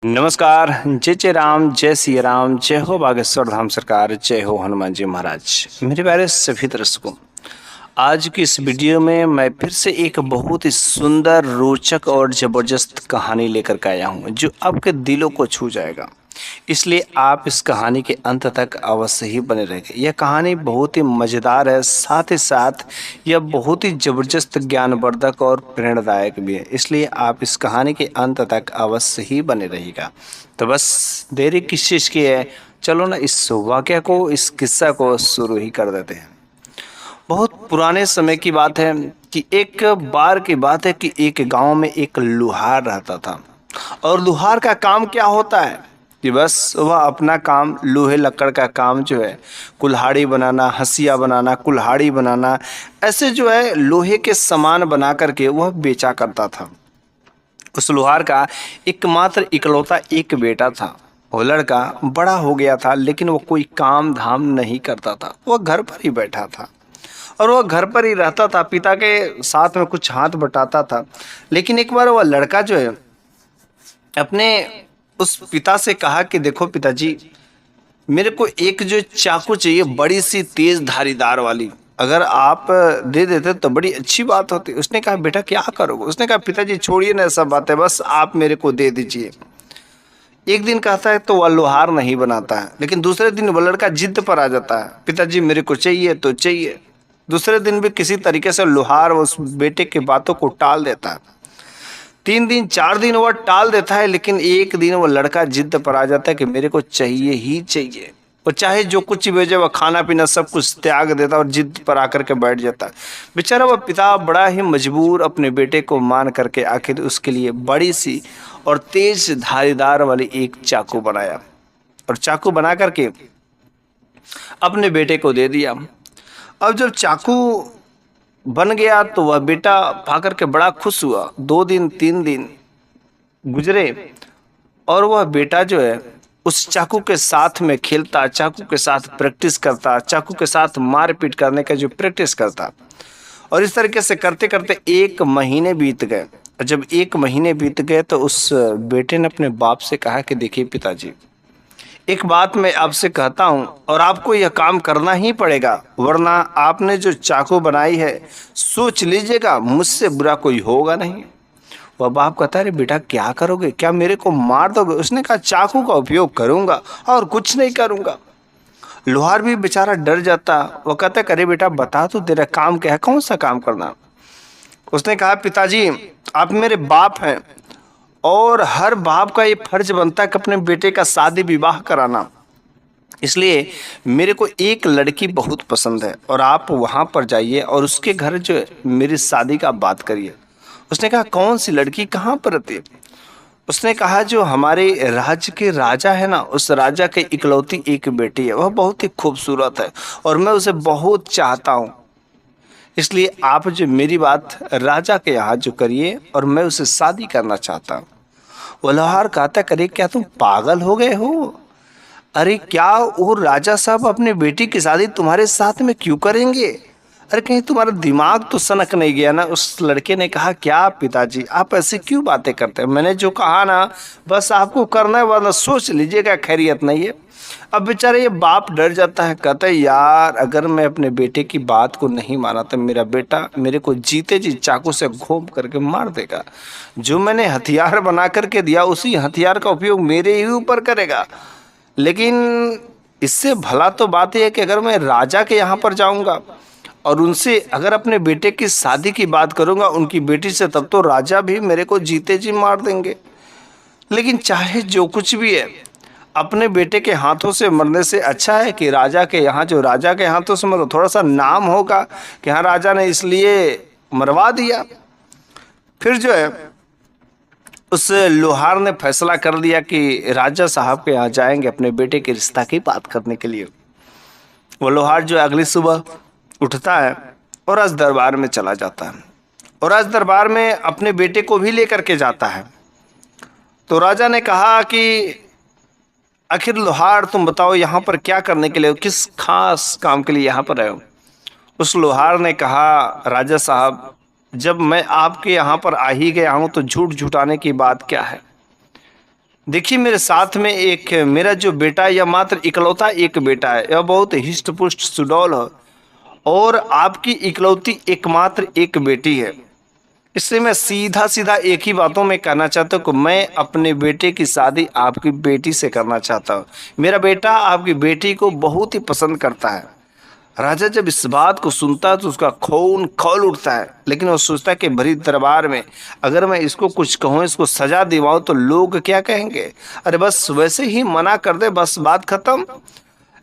नमस्कार। जय जय राम, जय सिया राम, जय हो बागेश्वर धाम सरकार, जय हो हनुमान जी महाराज। मेरे प्यारे सभी दर्शकों, आज की इस वीडियो में मैं फिर से एक बहुत ही सुंदर, रोचक और ज़बरदस्त कहानी लेकर के आया हूँ जो आपके दिलों को छू जाएगा। इसलिए आप इस कहानी के अंत तक अवश्य ही बने रहेंगे। यह कहानी बहुत ही मज़ेदार है, साथ ही साथ यह बहुत ही ज़बरदस्त, ज्ञानवर्धक और प्रेरणादायक भी है। इसलिए आप इस कहानी के अंत तक अवश्य ही बने रहिएगा। तो बस देरी किस चीज़ की है, चलो ना इस वाक़या को, इस किस्सा को शुरू ही कर देते हैं। बहुत पुराने समय की बात है कि एक बार की बात है कि एक गांव में एक लुहार रहता था। और लुहार का काम क्या होता है कि बस वह अपना काम, लोहे लकड़ का काम जो है, कुल्हाड़ी बनाना, हंसिया बनाना, कुल्हाड़ी बनाना, ऐसे जो है लोहे के सामान बना करके वह बेचा करता था। उस लुहार का एकमात्र इकलौता एक बेटा था। वो लड़का बड़ा हो गया था, लेकिन वो कोई काम धाम नहीं करता था। वह घर पर ही बैठा था और वह घर पर ही रहता था, पिता के साथ में कुछ हाथ बटाता था। लेकिन एक बार वह लड़का जो है अपने उस पिता से कहा कि देखो पिताजी, मेरे को एक जो चाकू चाहिए, बड़ी सी तेज धारीदार वाली, अगर आप दे देते तो बड़ी अच्छी बात होती। उसने कहा बेटा क्या करोगे? उसने कहा पिताजी छोड़िए ना सब बातें, बस आप मेरे को दे दीजिए। एक दिन कहता है तो वह लोहार नहीं बनाता है, लेकिन दूसरे दिन वह लड़का जिद पर आ जाता है, पिताजी मेरे को चाहिए तो चाहिए। दूसरे दिन भी किसी तरीके से लोहार उस बेटे के बातों को टाल देता है। 3 दिन 4 दिन वह टाल देता है, लेकिन एक दिन वो लड़का जिद पर आ जाता है कि मेरे को चाहिए ही चाहिए। वो चाहे जो कुछ भेजे, वह खाना पीना सब कुछ त्याग देता है और जिद पर आकर के बैठ जाता है। बेचारा वह पिता बड़ा ही मजबूर अपने बेटे को मान करके आखिर उसके लिए बड़ी सी और तेज धारीदार वाली एक चाकू बनाया और चाकू बना करके अपने बेटे को दे दिया। अब जब चाकू बन गया तो वह बेटा पाकर के बड़ा खुश हुआ। 2 दिन 3 दिन गुजरे और वह बेटा जो है उस चाकू के साथ में खेलता, चाकू के साथ प्रैक्टिस करता, चाकू के साथ मारपीट करने का जो प्रैक्टिस करता। और इस तरीके से करते करते 1 महीने बीत गए। और जब 1 महीने बीत गए तो उस बेटे ने अपने बाप से कहा कि देखिए पिताजी, एक बात मैं आपसे कहता हूं और आपको यह काम करना ही पड़ेगा, वरना आपने जो चाकू बनाई है, सोच लीजिएगा मुझसे बुरा कोई होगा नहीं। वह बाप कहता है अरे बेटा क्या करोगे, क्या मेरे को मार दोगे? उसने कहा चाकू का उपयोग करूंगा और कुछ नहीं करूंगा। लोहार भी बेचारा डर जाता। वो कहता है अरे बेटा बता तो तेरा काम क्या है, कौन सा काम करना? उसने कहा पिताजी आप मेरे बाप हैं और हर बाप का ये फर्ज बनता है कि अपने बेटे का शादी विवाह कराना। इसलिए मेरे को एक लड़की बहुत पसंद है और आप वहाँ पर जाइए और उसके घर जो है मेरी शादी का बात करिए। उसने कहा कौन सी लड़की, कहाँ पर रहती है? उसने कहा जो हमारे राज्य के राजा है ना, उस राजा के इकलौती एक बेटी है, वह बहुत ही खूबसूरत है और मैं उसे बहुत चाहता हूँ। इसलिए आप जो मेरी बात राजा के यहाँ जो करिए और मैं उसे शादी करना चाहता हूँ। वो लोहार कहता करे क्या तुम पागल हो गए हो? अरे क्या वो राजा साहब अपने बेटी की शादी तुम्हारे साथ में क्यों करेंगे? अरे कहीं तुम्हारा दिमाग तो सनक नहीं गया ना? उस लड़के ने कहा क्या पिताजी आप ऐसे क्यों बातें करते हैं? मैंने जो कहा ना बस आपको करना है, वरना सोच लीजिएगा खैरियत नहीं है। अब बेचारे ये बाप डर जाता है, कहता है यार अगर मैं अपने बेटे की बात को नहीं माना तो मेरा बेटा मेरे को जीते जी चाकू से घोंप करके मार देगा। जो मैंने हथियार बना करके दिया उसी हथियार का उपयोग मेरे ही ऊपर करेगा। लेकिन इससे भला तो बात यह है कि अगर मैं राजा के यहाँ पर जाऊँगा और उनसे अगर अपने बेटे की शादी की बात करूँगा उनकी बेटी से, तब तो राजा भी मेरे को जीते जी मार देंगे। लेकिन चाहे जो कुछ भी है, अपने बेटे के हाथों से मरने से अच्छा है कि राजा के यहाँ, जो राजा के हाथों से मरो, थोड़ा सा नाम होगा कि हाँ राजा ने इसलिए मरवा दिया। फिर जो है उस लोहार ने फैसला कर दिया कि राजा साहब के यहाँ जाएंगे अपने बेटे के रिश्ता की बात करने के लिए। वो लोहार जो अगली सुबह उठता है और राज दरबार में चला जाता है और राज दरबार में अपने बेटे को भी लेकर के जाता है। तो राजा ने कहा कि आखिर लोहार तुम बताओ यहाँ पर क्या करने के लिए हो, किस खास काम के लिए यहाँ पर आए हो? उस लोहार ने कहा राजा साहब जब मैं आपके यहाँ पर आ ही गया हूँ तो झूठ झूठाने की बात क्या है? देखिए मेरे साथ में एक मेरा जो बेटा है, यह मात्र इकलौता एक बेटा है, यह बहुत हिष्ट पुष्ट सुडौल है और आपकी इकलौती एकमात्र एक बेटी है। इसलिए मैं सीधा सीधा एक ही बातों में कहना चाहता हूँ कि मैं अपने बेटे की शादी आपकी बेटी से करना चाहता हूँ। मेरा बेटा आपकी बेटी को बहुत ही पसंद करता है। राजा जब इस बात को सुनता है तो उसका खून खौल उठता है, लेकिन वो सोचता है कि भरी दरबार में अगर मैं इसको कुछ कहूँ, इसको सजा दिवाऊं तो लोग क्या कहेंगे। अरे बस वैसे ही मना कर दे, बस बात खत्म।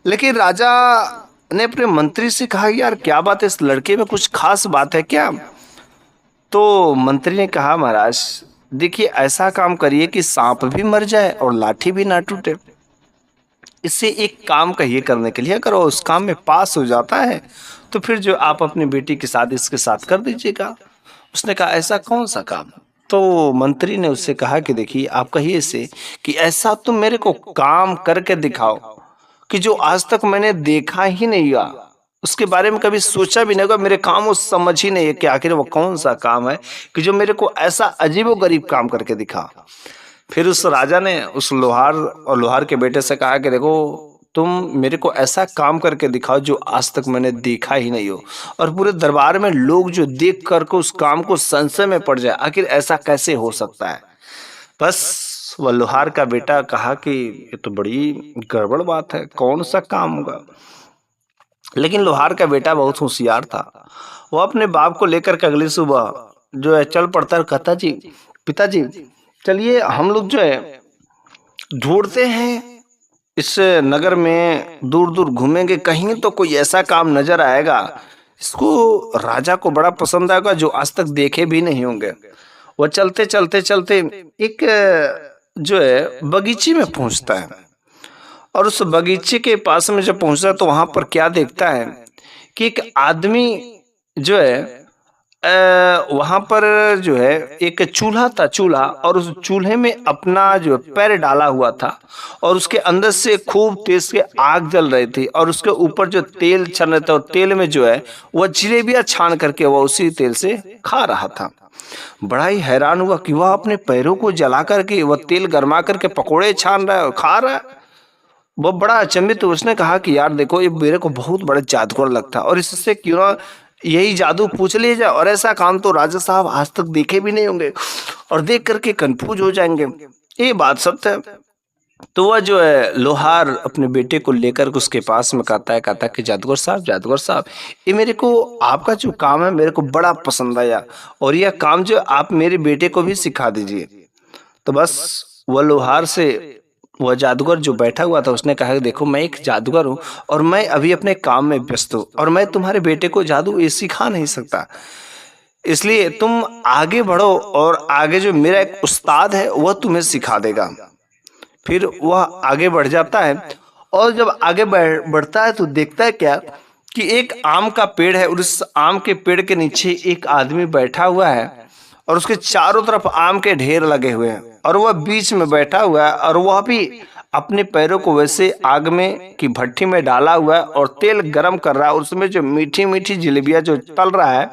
लेकिन राजा ने अपने मंत्री से कहा, यार क्या बात है, इस लड़के में कुछ खास बात है क्या। तो मंत्री ने कहा, महाराज देखिए ऐसा काम करिए कि सांप भी मर जाए और लाठी भी ना टूटे। इससे एक काम कहिए करने के लिए, अगर वो उस काम में पास हो जाता है तो फिर जो आप अपनी बेटी की शादी इसके साथ कर दीजिएगा। उसने कहा, ऐसा कौन सा काम। तो मंत्री ने उससे कहा कि देखिए आप कहिए इसे कि ऐसा तुम मेरे को काम करके दिखाओ कि जो आज तक मैंने देखा ही नहीं हुआ, उसके बारे में कभी सोचा भी नहीं होगा, मेरे काम वो समझ ही नहीं है कि आखिर वो कौन सा काम है कि जो मेरे को ऐसा अजीबो गरीब काम करके दिखा। फिर उस राजा ने उस लोहार और लोहार के बेटे से कहा कि देखो तुम मेरे को ऐसा काम करके दिखाओ जो आज तक मैंने देखा ही नहीं हो, और पूरे दरबार में लोग जो देख करके उस काम को संशय में पड़ जाए, आखिर ऐसा कैसे हो सकता है। बस वह लोहार का बेटा कहा कि ये तो बड़ी गड़बड़ बात है, कौन सा काम होगा। लेकिन लोहार का बेटा बहुत होशियार था। वो अपने बाप को लेकर के अगली सुबह जो है चल पड़ता है, कहता जी पिताजी चलिए हम लोग जो है ढूंढते हैं इस नगर में, दूर दूर घूमेंगे, कहीं तो कोई ऐसा काम नजर आएगा इसको राजा को बड़ा पसंद आएगा जो आज तक देखे भी नहीं होंगे। वो चलते चलते चलते एक जो है बगीचे में पहुंचता है, और उस बगीचे के पास में जब पहुंचता है तो वहां पर क्या देखता है कि एक आदमी जो है वहां पर जो है एक चूल्हा था, चूल्हा, और उस चूल्हे में अपना जो पैर डाला हुआ था और उसके अंदर से खूब तेज से आग जल रही थी और उसके ऊपर जो तेल छन रहा था और तेल में जो है वह जलेबियां छान करके वह उसी तेल से खा रहा था। बड़ा ही हैरान हुआ कि वह अपने पैरों को जला करके वह तेल गरमा करके पकोड़े छान रहा है और खा रहा है। वो बड़ा अचंभित, तो उसने कहा कि यार देखो ये मेरे को बहुत बड़ा जादूगर लगता है और इससे क्यों ना यही जादू पूछ लिया जाए, और ऐसा काम तो राजा साहब आज तक देखे भी नहीं होंगे और देख करके कंफ्यूज हो जाएंगे। ये बात सत्य है। तो वह जो है लोहार अपने बेटे को लेकर उसके पास में कहता है कि जादूगर साहब, जादूगर साहब, ये मेरे को आपका जो काम है मेरे को बड़ा पसंद आया और यह काम जो आप मेरे बेटे को भी सिखा दीजिए। तो बस वह लोहार से वह जादूगर जो बैठा हुआ था उसने कहा, देखो मैं एक जादूगर हूँ और मैं अभी अपने काम में व्यस्त हूँ और मैं तुम्हारे बेटे को जादू ये सिखा नहीं सकता, इसलिए तुम आगे बढ़ो और आगे जो मेरा एक उस्ताद है वह तुम्हें सिखा देगा। फिर वह आगे बढ़ जाता है और जब आगे बढ़ता है तो देखता है क्या कि एक आम का पेड़ है और उस आम के पेड़ के नीचे एक आदमी बैठा हुआ है और उसके चारों तरफ आम के ढेर लगे हुए हैं और वह बीच में बैठा हुआ है और वह भी अपने पैरों को वैसे आग में की भट्टी में डाला हुआ है और तेल गरम कर रहा है और उसमें जो मीठी मीठी जलेबियां जो तल रहा है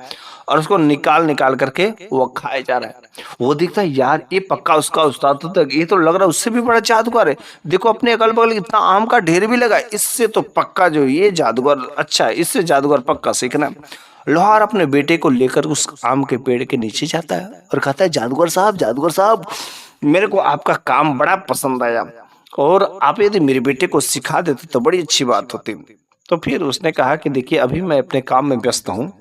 और उसको निकाल निकाल करके वो खाया जा रहा है। वो दिखता है यार ये पक्का उसका उस्ताद तो तक, ये तो लग रहा है उससे भी बड़ा जादूगर है, देखो अपने अगल बगल इतना आम का ढेर भी लगा है, इससे तो पक्का जो ये जादूगर अच्छा है, इससे जादूगर पक्का सीखना। लोहार अपने बेटे को लेकर उस आम के पेड़ के नीचे जाता है और कहता है, जादूगर साहब, जादूगर साहब, मेरे को आपका काम बड़ा पसंद आया और आप यदि मेरे बेटे को सिखा देते तो बड़ी अच्छी बात होती। तो फिर उसने कहा कि देखिए अभी मैं अपने काम में व्यस्त हूँ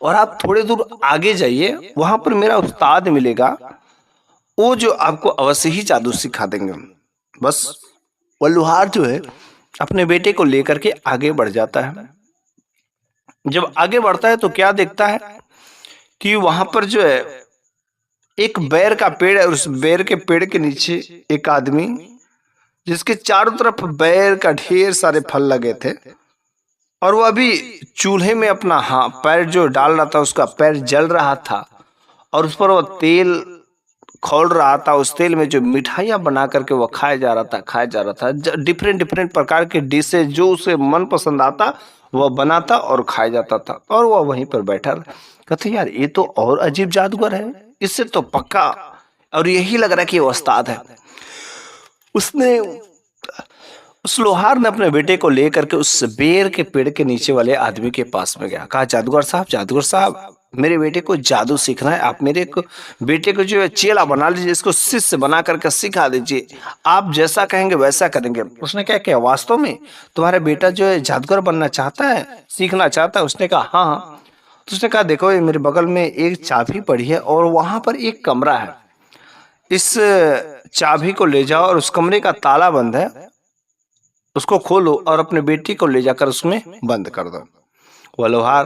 और आप थोड़े दूर आगे जाइए, वहां पर मेरा उस्ताद मिलेगा, वो जो आपको अवश्य ही जादू सिखा देंगे। बस वो लोहार जो है अपने बेटे को लेकर के आगे बढ़ जाता है। जब आगे बढ़ता है तो क्या देखता है कि वहां पर जो है एक बेर का पेड़ है और उस बेर के पेड़ के नीचे एक आदमी जिसके चारों तरफ बेर का ढेर सारे फल लगे थे और वह अभी चूल्हे में अपना पैर जो डाल रहा था, उसका पैर जल रहा था और उस पर वह तेल खोल रहा था। उस तेल में जो मिठाइयाँ बना करके वह खाया जा रहा था डिफरेंट डिफरेंट प्रकार के डिशेज जो उसे मन पसंद आता वह बनाता और खाया जाता था और वह वहीं पर बैठा रहा। कहते यार ये तो और अजीब जादूगर है, इससे तो पक्का और यही लग रहा है कि वो उस्ताद है। उसने उस लोहार ने अपने बेटे को लेकर के उस बेर के पेड़ के नीचे वाले आदमी के पास में गया। कहा, जादूगर साहब, मेरे बेटे को जादू सीखना है। आप मेरे को बेटे को जो है चेला बना लीजिए, इसको शिष्य बना करके सिखा दीजिए। आप जैसा कहेंगे वैसा करेंगे। उसने क्या किया, वास्तव में तुम्हारा बेटा जो है जादूगर बनना चाहता है, सीखना चाहता है? उसने कहा, हाँ हाँ। तो उसने कहा, देखो ये मेरे बगल में एक चाबी पड़ी है और वहां पर एक कमरा है। इस चाबी को ले जाओ और उस कमरे का ताला बंद है, उसको खोलो और अपने बेटी को ले जाकर उसमें बंद कर दो। वह लोहार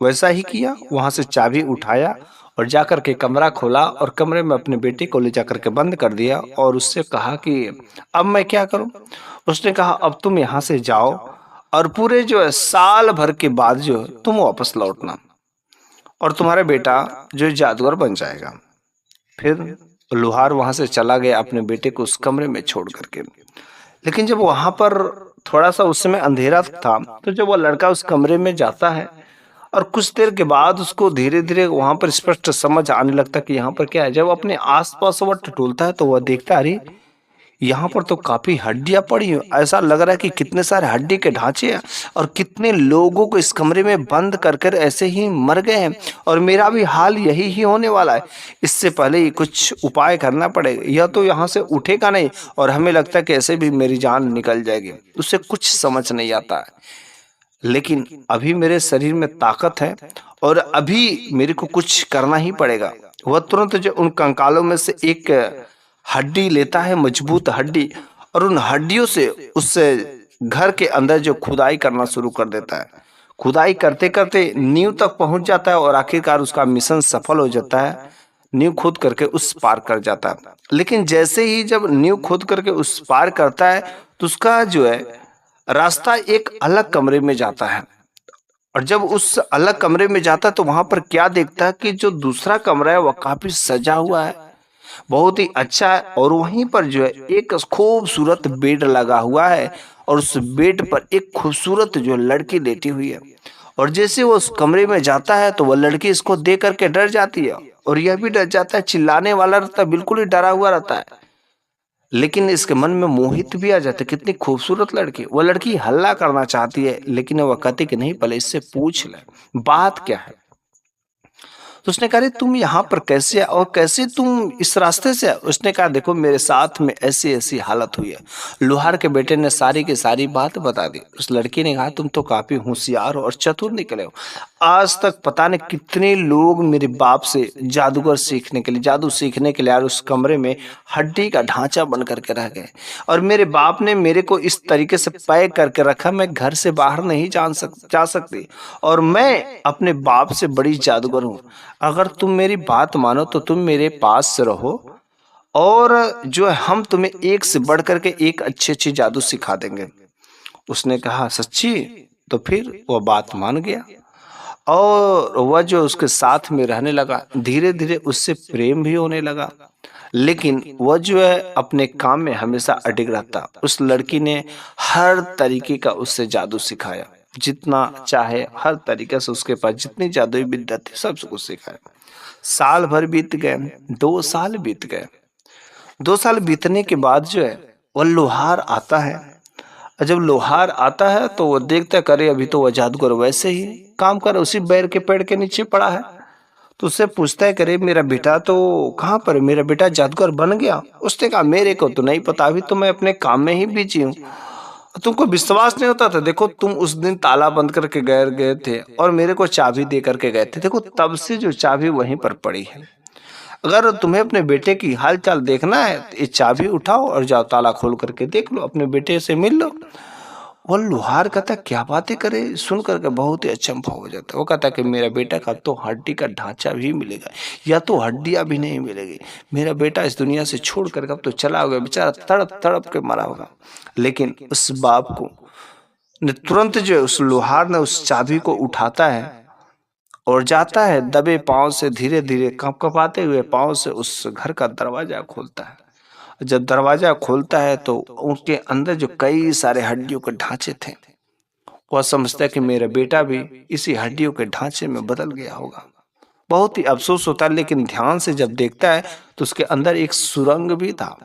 वैसा ही किया, वहां से चाबी उठाया और जाकर के कमरा खोला और कमरे में अपने बेटी को ले जाकर के बंद कर दिया और उससे कहा कि अब मैं क्या करूं? उसने कहा, अब तुम यहां से जाओ और पूरे जो है साल भर के बाद जो है तुम वापस लौटना और तुम्हारा बेटा जो है जादूगर बन जाएगा। फिर लोहार वहां से चला गया अपने बेटे को उस कमरे में छोड़ करके। लेकिन जब वहां पर थोड़ा सा उस समय अंधेरा था, तो जब वो लड़का उस कमरे में जाता है और कुछ देर के बाद उसको धीरे धीरे वहां पर स्पष्ट समझ आने लगता कि यहाँ पर क्या है। जब अपने आसपास वह टटोलता है तो वह देखता, अरे यहाँ पर तो काफी हड्डियां पड़ी हैं। ऐसा लग रहा है कि कितने सारे हड्डी के ढांचे हैं और कितने लोगों को इस कमरे में बंद कर कर ऐसे ही मर गए हैं और मेरा भी हाल यही ही होने वाला है। इससे पहले ही कुछ उपाय करना पड़ेगा, यह तो यहाँ से उठेगा नहीं और हमें लगता है कि ऐसे भी मेरी जान निकल जाएगी। उसे कुछ समझ नहीं आता है, लेकिन अभी मेरे शरीर में ताकत है और अभी मेरे को कुछ करना ही पड़ेगा। वह तुरंत जो उन कंकालों में से एक हड्डी लेता है, मजबूत हड्डी, और उन हड्डियों से उस घर के अंदर जो खुदाई करना शुरू कर देता है। खुदाई करते करते नींव तक पहुंच जाता है और आखिरकार उसका मिशन सफल हो जाता है। नींव खोद करके उस पार कर जाता है। लेकिन जैसे ही जब नींव खोद करके उस पार करता है तो उसका जो है रास्ता एक अलग कमरे में जाता है। और जब उस अलग कमरे में जाता है तो वहां पर क्या देखता है कि जो दूसरा कमरा है वह काफी सजा हुआ है, बहुत ही अच्छा है। और वहीं पर जो है एक खूबसूरत बेड लगा हुआ है और उस बेड पर एक खूबसूरत जो लड़की लेटी हुई है। और जैसे वो उस कमरे में जाता है तो वह लड़की इसको देख करके डर जाती है और यह भी डर जाता है, चिल्लाने वाला रहता है, बिल्कुल ही डरा हुआ रहता है। लेकिन इसके मन में मोहित भी आ जाता है, कितनी खूबसूरत लड़की। वह लड़की हल्ला करना चाहती है लेकिन वह कहती कि नहीं, पहले इससे पूछ ले बात क्या है। तो उसने कहा, तुम यहाँ पर कैसे आए और कैसे तुम इस रास्ते से आए? उसने कहा, देखो मेरे साथ में ऐसी ऐसी हालत हुई है। लोहार के बेटे ने सारी की सारी बात बता दी। उस लड़की ने कहा, तुम तो काफी होशियार हो और चतुर निकले हो। आज तक पता नहीं कितने लोग मेरे बाप से जादूगर सीखने के लिए, जादू सीखने के लिए यार उस कमरे में हड्डी का ढांचा बन करके रह गए और मेरे बाप ने मेरे को इस तरीके से पैक करके रखा, मैं घर से बाहर नहीं जा सकती और मैं अपने बाप से बड़ी जादूगर हूँ। अगर तुम मेरी बात मानो तो तुम मेरे पास रहो और जो है हम तुम्हें एक से बढ़ करके एक अच्छी अच्छी जादू सिखा देंगे। उसने कहा, सच्ची? तो फिर वह बात मान गया और वह जो उसके साथ में रहने लगा, धीरे धीरे उससे प्रेम भी होने लगा। लेकिन वह जो है अपने काम में हमेशा अडिग रहता। उस लड़की ने हर तरीके का उससे जादू सिखाया, जितना चाहे हर तरीके से उसके पास जितनी जादुई विद्या थी सब कुछ सिखाया। साल भर बीत गए, 2 साल बीत गए। 2 साल बीतने के बाद जो है वह लोहार आता है। और जब लोहार आता है तो वो देखता करे अभी तो वह जादूगर वैसे ही काम कर उसी बैर के पेड़ के नीचे पड़ा है। तो उससे पूछता है, करे मेरा बेटा तो कहाँ पर है? मेरा बेटा जादूगर बन गया? उसने कहा, मेरे को तो नहीं पता, अभी तो मैं अपने काम में ही बिजी हूँ। तुमको विश्वास नहीं होता था? देखो तुम उस दिन ताला बंद करके गए थे और मेरे को चाबी दे करके गए थे। देखो तब से जो चाबी वहीं पर पड़ी है। अगर तुम्हें अपने बेटे की हालचाल देखना है तो ये चाबी उठाओ और जाओ ताला खोल करके देख लो, अपने बेटे से मिल लो। वो लोहार कहता, क्या बातें करे? सुन करके बहुत ही अचंभव हो जाता है। वो कहता कि मेरा बेटा का तो हड्डी का ढांचा भी मिलेगा या तो हड्डियां भी नहीं मिलेगी। मेरा बेटा इस दुनिया से छोड़ करके अब तो चला गया, बेचारा तड़प तड़प के मरा होगा। लेकिन उस बाप को ने तुरंत जो है उस लोहार ने उस चाबी को उठाता है और जाता है दबे पांव से, धीरे धीरे कपकपाते हुए पांव से उस घर का दरवाजा खोलता है। जब दरवाजा खोलता है तो उनके अंदर जो कई सारे हड्डियों के ढांचे थे, वह समझता है कि मेरा बेटा भी इसी हड्डियों के ढांचे में बदल गया होगा। बहुत ही अफसोस होता है, लेकिन ध्यान से जब देखता है तो उसके अंदर एक सुरंग भी था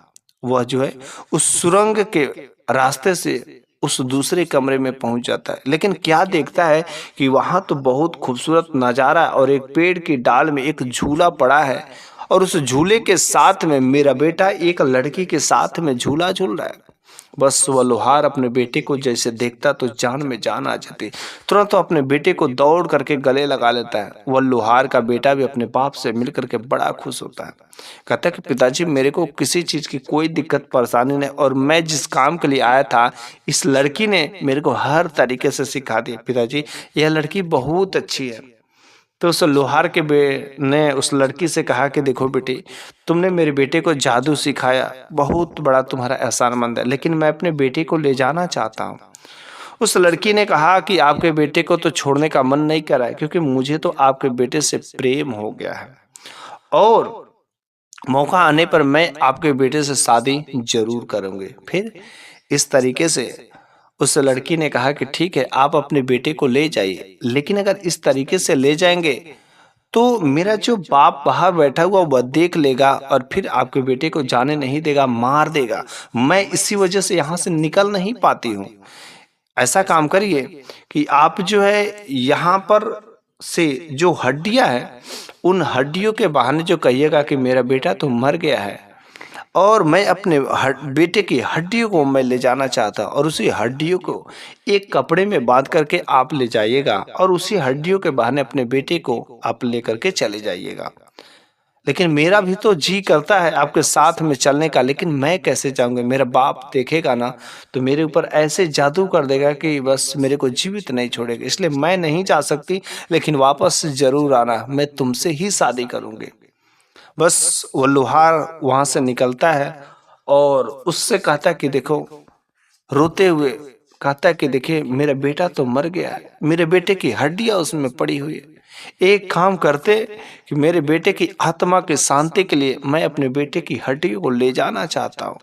वह जो है उस सुरंग के रास्ते से उस दूसरे कमरे में पहुंच जाता है। लेकिन क्या देखता है कि वहां तो बहुत खूबसूरत नजारा है और एक पेड़ की डाल में एक झूला पड़ा है और उस झूले के साथ में मेरा बेटा एक लड़की के साथ में झूला झूल रहा है। बस वह लोहार अपने बेटे को जैसे देखता तो जान में जान आ जाती। तुरंत तो अपने बेटे को दौड़ करके गले लगा लेता है। वह लोहार का बेटा भी अपने बाप से मिल करके बड़ा खुश होता है। कहता है कि पिताजी, मेरे को किसी चीज की कोई दिक्कत परेशानी नहीं और मैं जिस काम के लिए आया था इस लड़की ने मेरे को हर तरीके से सिखा दिया। पिताजी, यह लड़की बहुत अच्छी है। तो उस लोहार के ने उस लड़की से कहा कि देखो बेटी, तुमने मेरे बेटे को जादू सिखाया, बहुत बड़ा तुम्हारा एहसानमंद है, लेकिन मैं अपने बेटे को ले जाना चाहता हूँ। उस लड़की ने कहा कि आपके बेटे को तो छोड़ने का मन नहीं कर रहा है, क्योंकि मुझे तो आपके बेटे से प्रेम हो गया है और मौका आने पर मैं आपके बेटे से शादी जरूर करूंगी। फिर इस तरीके से उस लड़की ने कहा कि ठीक है, आप अपने बेटे को ले जाइए, लेकिन अगर इस तरीके से ले जाएंगे तो मेरा जो बाप बाहर बैठा हुआ वह देख लेगा और फिर आपके बेटे को जाने नहीं देगा, मार देगा। मैं इसी वजह से यहाँ से निकल नहीं पाती हूँ। ऐसा काम करिए कि आप जो है यहाँ पर से जो हड्डियां हैं उन हड्डियों के बहाने जो कहिएगा कि मेरा बेटा तो मर गया है और मैं अपने बेटे की हड्डियों को मैं ले जाना चाहता और उसी हड्डियों को एक कपड़े में बांध करके आप ले जाइएगा और उसी हड्डियों के बहाने अपने बेटे को आप ले करके चले जाइएगा। लेकिन मेरा भी तो जी करता है आपके साथ में चलने का, लेकिन मैं कैसे जाऊंगा? मेरा बाप देखेगा ना तो मेरे ऊपर ऐसे जादू कर देगा कि बस मेरे को जीवित नहीं छोड़ेगा। इसलिए मैं नहीं जा सकती, लेकिन वापस जरूर आना, मैं तुमसे ही शादी करूंगी। बस वो लोहार वहां से निकलता है और उससे कहता कि देखो, रोते हुए कहता कि देखिए मेरा बेटा तो मर गया है, मेरे बेटे की हड्डियां उसमें पड़ी हुई है। एक काम करते कि मेरे बेटे की आत्मा की शांति के लिए मैं अपने बेटे की हड्डियों को ले जाना चाहता हूँ।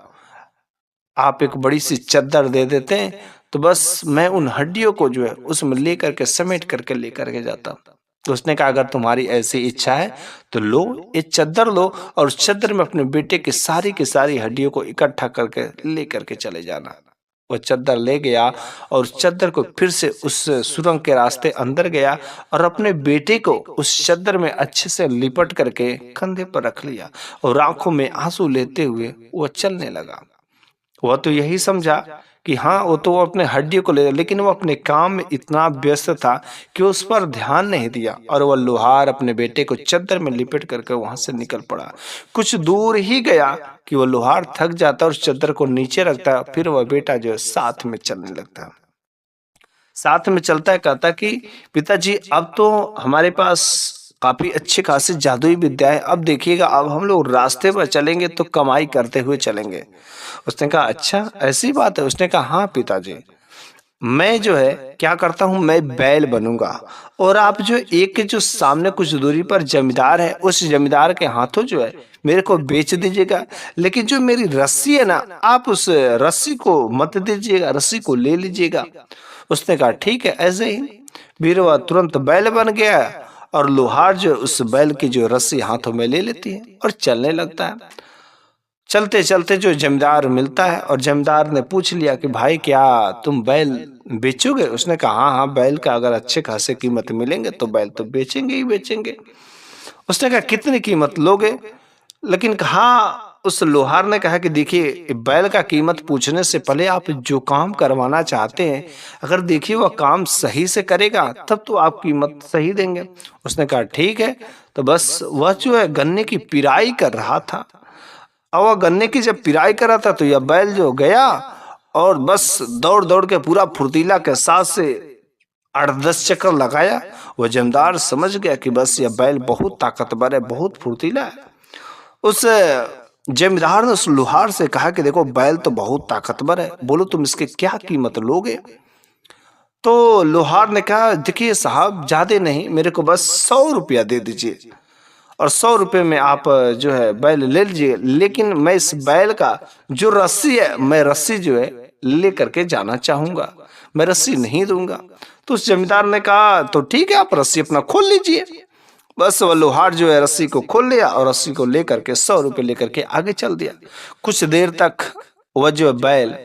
आप एक बड़ी सी चद्दर दे देते हैं तो बस मैं उन हड्डियों को जो है उसमें लेकर के समेट करके लेकर के जाता हूँ। तो उसने कहा अगर तुम्हारी ऐसी इच्छा है तो लो, ये चद्दर लो और उस चद्दर में अपने बेटे की सारी हड्डियों को इकट्ठा करके लेकर के चले जाना। वो चद्दर ले गया और उस चद्दर को फिर से उस सुरंग के रास्ते अंदर गया और अपने बेटे को उस चद्दर में अच्छे से लिपट करके कंधे पर रख लिया और आंखों में आंसू लेते हुए वो चलने लगा। वह तो यही समझा कि हाँ, वो तो अपने हड्डियों को ले, लेकिन वो अपने काम में इतना व्यस्त था कि उस पर ध्यान नहीं दिया और वह लोहार अपने बेटे को चद्दर में लिपट करके वहां से निकल पड़ा। कुछ दूर ही गया कि वह लोहार थक जाता और उस चद्दर को नीचे रखता, फिर वह बेटा जो है साथ में चलने लगता। साथ में चलता है, कहता कि पिताजी अब तो हमारे पास काफी अच्छी खासी जादुई विद्या है, अब देखिएगा अब हम लोग रास्ते पर चलेंगे तो कमाई करते हुए चलेंगे। उसने कहा अच्छा ऐसी बात है? उसने कहा हाँ पिताजी, मैं जो है क्या करता हूँ, मैं बैल बनूंगा और आप जो एक जो सामने कुछ दूरी पर जमींदार है उस जमींदार के हाथों जो है मेरे को बेच दीजिएगा, लेकिन जो मेरी रस्सी है ना आप उस रस्सी को मत दीजिएगा, रस्सी को ले लीजिएगा। उसने कहा ठीक है। ऐसे ही बीरवा तुरंत बैल बन गया और लोहार जो उस बैल की जो रस्सी हाथों में ले लेती है और चलने लगता है। चलते चलते जो जमींदार मिलता है और जमींदार ने पूछ लिया कि भाई क्या तुम बैल बेचोगे? उसने कहा हाँ हाँ, बैल का अगर अच्छे खासे कीमत मिलेंगे तो बैल तो बेचेंगे ही बेचेंगे। उसने कहा कितनी कीमत लोगे? लेकिन कहा उस लोहार ने कहा कि देखिए बैल का कीमत पूछने से पहले आप जो काम करवाना चाहते हैं अगर देखिए वह काम सही से करेगा तब तो आप कीमत सही देंगे। उसने कहा ठीक है। तो बस वह जो है गन्ने की पिराई कर रहा था और वह गन्ने की जब पिराई कर रहा था तो यह बैल जो गया और बस दौड़ दौड़ के पूरा फुर्तीला के साथ से 8-10 चक्कर लगाया। वह जमींदार समझ गया कि बस यह बैल बहुत ताकतवर है, बहुत फुर्तीला है। उस जमींदार ने उस लोहार से कहा कि देखो बैल तो बहुत ताकतवर है, बोलो तुम इसके क्या कीमत लोगे? तो लोहार ने कहा देखिए साहब ज्यादा नहीं, मेरे को बस 100 रुपया दे दीजिए और 100 रुपये में आप जो है बैल ले लीजिए, लेकिन मैं इस बैल का जो रस्सी है मैं रस्सी जो है ले करके जाना चाहूंगा, मैं रस्सी नहीं दूंगा। तो उस जमींदार ने कहा तो ठीक है आप रस्सी अपना खोल लीजिए। बस वह लोहार जो है रस्सी को खोल लिया और रस्सी को लेकर के 100 रुपये लेकर के आगे चल दिया। कुछ देर तक वह जो बैल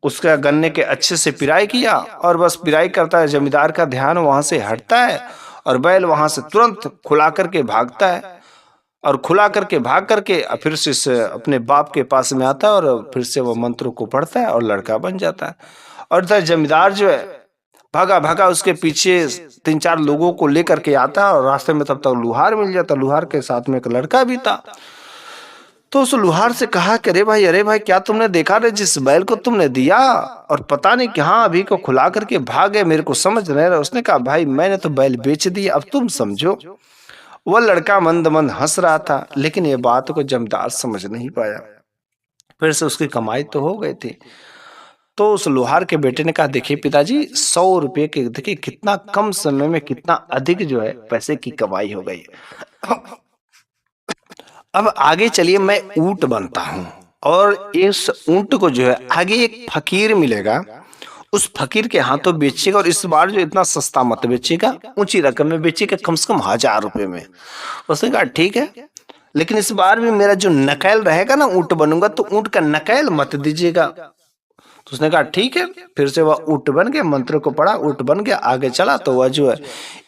उसका गन्ने के अच्छे से पिराई किया और बस पिराई करता है, जमींदार का ध्यान वहां से हटता है और बैल वहां से तुरंत खुला करके भागता है और खुला करके भाग करके फिर से अपने बाप के पास में आता है और फिर से वो मंत्रों को पढ़ता है और लड़का बन जाता है। और इधर जमींदार जो है भागा भागा उसके पीछे 3-4 लोगों को लेकर के आता है और रास्ते में तब तक लुहार मिल जाता, लुहार के साथ में एक लड़का भी था। तो उस लुहार से कहा कि अरे भाई क्या तुमने देखा रे जिस बैल को तुमने दिया और पता नहीं कहाँ अभी को खुला करके भाग गए, मेरे को समझ नहीं रहा। उसने कहा भाई मैंने तो बैल बेच दिया, अब तुम समझो। वह लड़का मंद मंद हंस रहा था, लेकिन ये बात को जमींदार समझ नहीं पाया। फिर से उसकी कमाई तो हो गई थी। तो उस लोहार के बेटे ने कहा देखिए पिताजी 100 रुपये के देखिए कितना कम समय में कितना अधिक जो है पैसे की कमाई हो गई। अब आगे चलिए मैं ऊंट बनता हूं और इस ऊंट को जो है आगे एक फकीर मिलेगा, उस फकीर के हाथों बेचेगा और इस बार जो इतना सस्ता मत बेचेगा, ऊंची रकम में बेचेगा, कम से कम 1000 रुपए में। उसने कहा ठीक है, लेकिन इस बार भी मेरा जो नकैल रहेगा ना, ऊंट बनूंगा तो ऊंट का नकैल मत दीजिएगा। तो उसने कहा ठीक है। फिर से वह ऊंट बन गया, मंत्र को पढ़ा, ऊंट बन गया, आगे चला तो वह जो है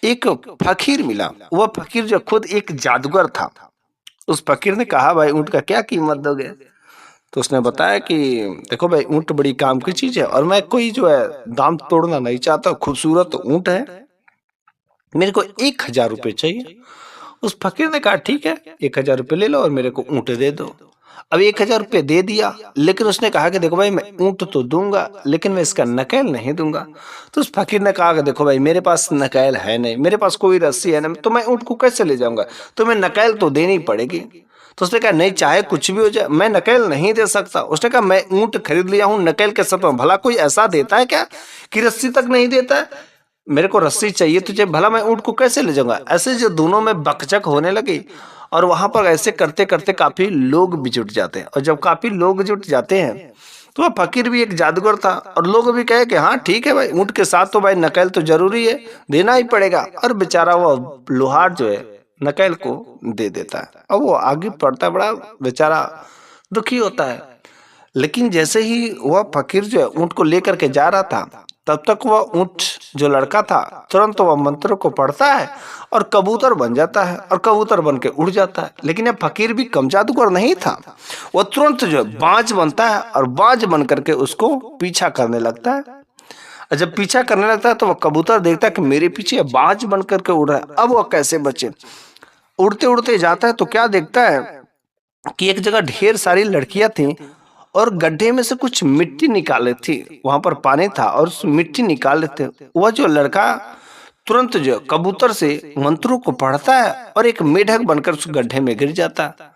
एक फकीर मिला। वह फकीर जो खुद एक जादूगर था। उस फकीर ने कहा भाई ऊंट का क्या कीमत दोगे? तो उसने बताया कि देखो भाई ऊंट बड़ी काम की चीज है और मैं कोई जो है दाम तोड़ना नहीं चाहता, खूबसूरत ऊंट है, मेरे को 1000 रुपये चाहिए। उस फकीर ने कहा ठीक है 1000 रुपये ले लो और मेरे को ऊंट दे दो। अब 1000 रुपये दे दिया, लेकिन उसने कहा कि देखो भाई मैं ऊंट तो दूंगा लेकिन मैं इसका नकैल नहीं दूंगा। तो उस फकीर ने कहा कि देखो भाई मेरे पास नकैल है नहीं, मेरे पास कोई रस्सी है नहीं, तो मैं ऊंट को कैसे ले जाऊंगा, तो मैं नकैल तो देनी पड़ेगी। तो उसने कहा नहीं चाहे कुछ भी हो जाए मैं नकैल नहीं दे सकता। उसने कहा मैं ऊंट खरीद लिया हूं नकैल के सब, भला कोई ऐसा देता है क्या कि रस्सी तक नहीं देता है? मेरे को रस्सी चाहिए तुझे, भला मैं ऊंट को कैसे ले जाऊंगा? ऐसे जो दोनों में बकचक होने लगी और वहां पर ऐसे करते करते काफी लोग भी जुट जाते हैं। और जब काफी लोग जुट जाते हैं तो वह फकीर भी एक जादूगर था और लोग भी कहे कि हाँ ठीक है भाई ऊंट के साथ तो भाई नकैल तो जरूरी है, देना ही पड़ेगा। और बेचारा वो लोहार जो है नकैल को दे देता है और वो आगे बढ़ता, बड़ा बेचारा दुखी होता है। लेकिन जैसे ही वह फकीर जो है ऊंट को लेकर के जा रहा था, तब तक वह ऊंट जो लड़का था तुरंत वह मंत्र को पढ़ता है और कबूतर बन जाता है और कबूतर बन के उड़ जाता है। लेकिन यह फकीर भी कम जादूगर नहीं था, वह तुरंत जो है बाज बनता है और बाज बन करके उसको पीछा करने लगता है। और जब पीछा करने लगता है तो वह कबूतर देखता है कि मेरे पीछे बाज बन करके उड़ रहा है, अब वह कैसे बचे। उड़ते उड़ते जाता है तो क्या देखता है कि एक जगह ढेर सारी लड़कियां थी और गड्ढे में से कुछ मिट्टी निकाले थी, वहां पर पानी था और उस मिट्टी निकाल लेते। वह जो लड़का तुरंत जो कबूतर से मंत्रों को पढ़ता है और एक मेढक बनकर उस गड्ढे में गिर जाता है।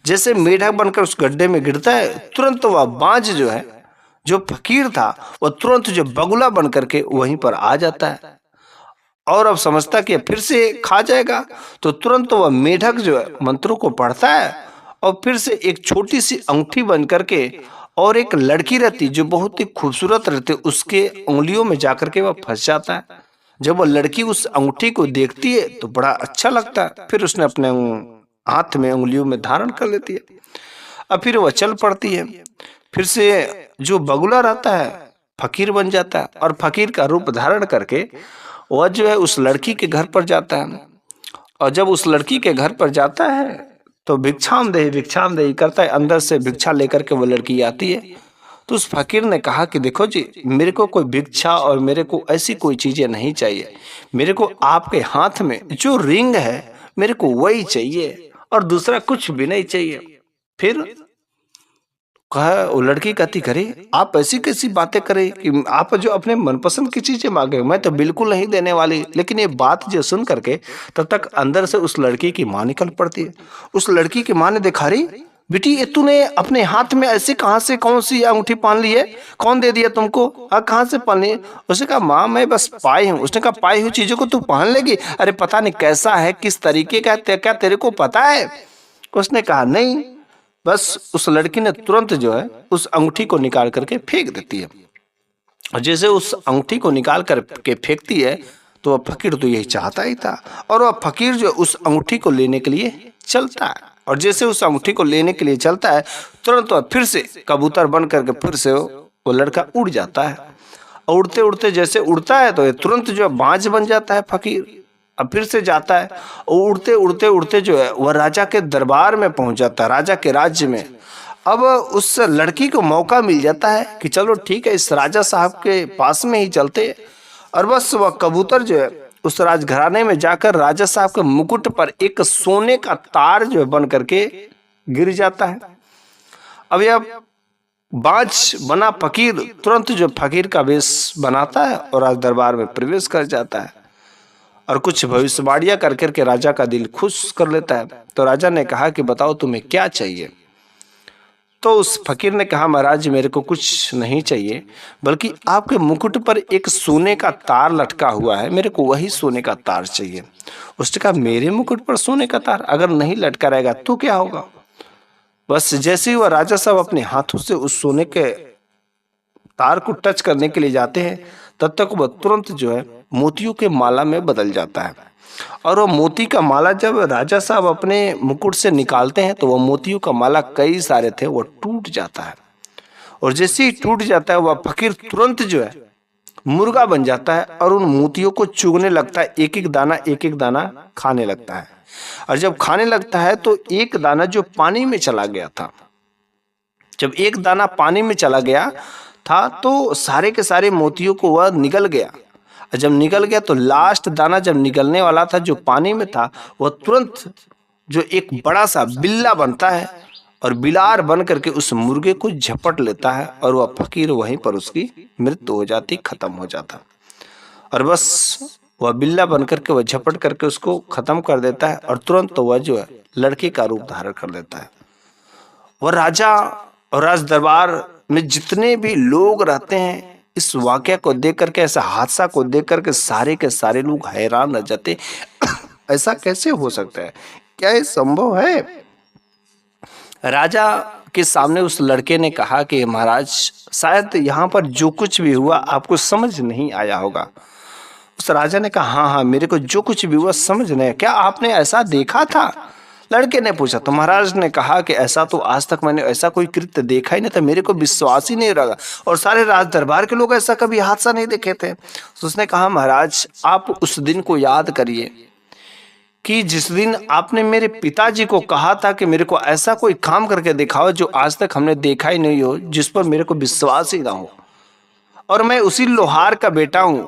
जैसे मेढक बनकर उस गड्ढे में गिरता है तुरंत वह बाज जो है जो फकीर था वह तुरंत जो बगुला बन करके वहीं पर आ जाता है और अब समझता कि फिर से खा जाएगा। तो तुरंत वह मेढक जो है मंत्रों को पढ़ता है और फिर से एक छोटी सी अंगूठी बन करके और एक लड़की रहती जो बहुत ही खूबसूरत रहती उसके उंगलियों में जाकर के वह फंस जाता है। जब वह लड़की उस अंगूठी को देखती है तो बड़ा अच्छा लगता है, फिर उसने अपने हाथ में उंगलियों में धारण कर लेती है। अब फिर वह चल पड़ती है, फिर से जो बगुला रहता है फकीर बन जाता है और फकीर का रूप धारण करके वह जो है उस लड़की के घर पर जाता है। और जब उस लड़की के घर पर जाता है तो भिक्षाम देही करता है, अंदर से भिक्षा लेकर के वो लड़की आती है। तो उस फकीर ने कहा कि देखो जी मेरे को कोई भिक्षा और मेरे को ऐसी कोई चीजें नहीं चाहिए, मेरे को आपके हाथ में जो रिंग है मेरे को वही चाहिए और दूसरा कुछ भी नहीं चाहिए। फिर कहा वो लड़की कहती करे आप ऐसी कैसी बातें करें कि आप जो अपने मनपसंद की चीजें मांगे, मैं तो बिल्कुल नहीं देने वाली। लेकिन ये बात जो सुन करके तब तक अंदर से उस लड़की की मां निकल पड़ती है। उस लड़की की मां ने देखा रही बेटी ये तूने अपने हाथ में ऐसे कहां से कौन सी अंगूठी पहन ली है, कौन दे दिया तुमको, कहां से पहन ली? उसने कहा माँ मैं बस पाई हूँ। उसने कहा पाई हुई चीजों को तू पहन लेगी? अरे पता नहीं कैसा है किस तरीके का है, क्या तेरे को पता है? उसने कहा नहीं। बस उस लड़की ने तुरंत जो है उस अंगूठी को निकाल करके फेंक देती है और जैसे उस अंगूठी को निकाल कर के फेंकती है तो वह फकीर तो यही चाहता ही था। और वह फकीर जो उस अंगूठी को लेने के लिए चलता है, और जैसे उस अंगूठी को लेने के लिए चलता है तुरंत वह फिर से कबूतर बन करके फिर से वो लड़का उड़ जाता है। और उड़ते उड़ते जैसे उड़ता है तो ये तुरंत जो है बाज बन जाता है फकीर। अब फिर से जाता है और उड़ते उड़ते उड़ते जो है वह राजा के दरबार में पहुंच जाता है, राजा के राज्य में। अब उस लड़की को मौका मिल जाता है कि चलो ठीक है, इस राजा साहब के पास में ही चलते हैं। और बस वह कबूतर जो है उस राजघराने में जाकर राजा साहब के मुकुट पर एक सोने का तार जो है बन करके गिर जाता है। अब यह बाज बना फकीर तुरंत जो फकीर का वेश बनाता है और राज दरबार में प्रवेश कर जाता है और कुछ भविष्यवाणियां कर करके राजा का दिल खुश कर लेता है। तो राजा ने कहा कि बताओ तुम्हें क्या चाहिए। तो उस फकीर ने कहा महाराज मेरे को कुछ नहीं चाहिए, बल्कि आपके मुकुट पर एक सोने का तार लटका हुआ है, मेरे को वही सोने का तार चाहिए। उसने कहा मेरे मुकुट पर सोने का तार अगर नहीं लटका रहेगा तो क्या होगा। बस जैसे ही वह राजा साहब अपने हाथों से उस सोने के तार को टच करने के लिए जाते हैं तब तक वह तुरंत जो है मोतियों के माला में बदल जाता है। और वो मोती का माला जब राजा साहब अपने मुकुट से निकालते हैं तो वह मोतियों का माला कई सारे थे वो टूट जाता है। और जैसे ही टूट जाता है वह फकीर तुरंत जो है मुर्गा बन जाता है और उन मोतियों को चुगने लगता है, एक एक दाना खाने लगता है। और जब खाने लगता है तो एक दाना जो पानी में चला गया था, जब एक दाना पानी में चला गया था तो सारे के सारे मोतियों को वह निगल गया। जब निकल गया तो लास्ट दाना जब निकलने वाला था जो पानी में था वह तुरंत जो एक बड़ा सा बिल्ला बनता है और बिलार बन करके उस मुर्गे को झपट लेता है और वह फकीर वहीं पर उसकी मृत्यु हो जाती, खत्म हो जाता। और बस वह बिल्ला बन करके वह झपट करके उसको खत्म कर देता है और तुरंत तो वह जो है लड़के का रूप धारण कर लेता है। वह राजा और राज दरबार में जितने भी लोग रहते हैं इस वाकया को देख करके, ऐसा हादसा को देख करके सारे के सारे लोग हैरान रह जाते ऐसा कैसे हो सकता है, क्या ये संभव है। राजा के सामने उस लड़के ने कहा कि महाराज शायद यहाँ पर जो कुछ भी हुआ आपको समझ नहीं आया होगा। उस राजा ने कहा हाँ मेरे को जो कुछ भी हुआ समझ नहीं, क्या आपने ऐसा देखा था। लड़के ने पूछा तो महाराज ने कहा कि ऐसा तो आज तक मैंने ऐसा कोई कृत्य देखा ही नहीं था, मेरे को विश्वास ही नहीं रहा और सारे राज दरबार के लोग ऐसा कभी हादसा नहीं देखे थे। तो उसने कहा महाराज आप उस दिन को याद करिए कि जिस दिन आपने मेरे पिताजी को कहा था कि मेरे को ऐसा कोई काम करके दिखाओ जो आज तक हमने देखा ही नहीं हो, जिस पर मेरे को विश्वास ही ना हो। और मैं उसी लोहार का बेटा हूं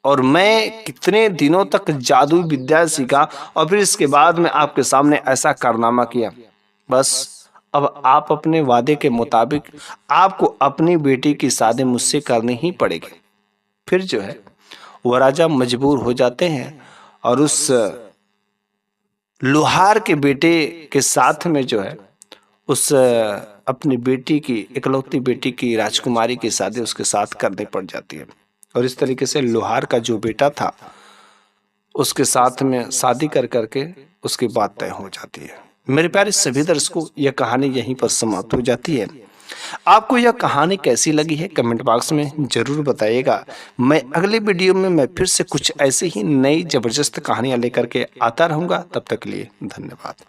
और मैं कितने दिनों तक जादू विद्या सीखा और फिर इसके बाद में आपके सामने ऐसा कारनामा किया। बस अब आप अपने वादे के मुताबिक आपको अपनी बेटी की शादी मुझसे करनी ही पड़ेगी। फिर जो है वह राजा मजबूर हो जाते हैं और उस लोहार के बेटे के साथ में जो है उस अपनी बेटी की इकलौती बेटी की राजकुमारी की शादी उसके साथ करनी पड़ जाती है। और इस तरीके से लोहार का जो बेटा था उसके साथ में शादी कर करके उसकी बात तय हो जाती है। मेरे प्यारे सभी दर्शकों यह कहानी यहीं पर समाप्त हो जाती है। आपको यह कहानी कैसी लगी है कमेंट बॉक्स में जरूर बताइएगा। मैं अगले वीडियो में मैं फिर से कुछ ऐसी ही नई जबरदस्त कहानियां लेकर के आता रहूंगा। तब तक के लिए धन्यवाद।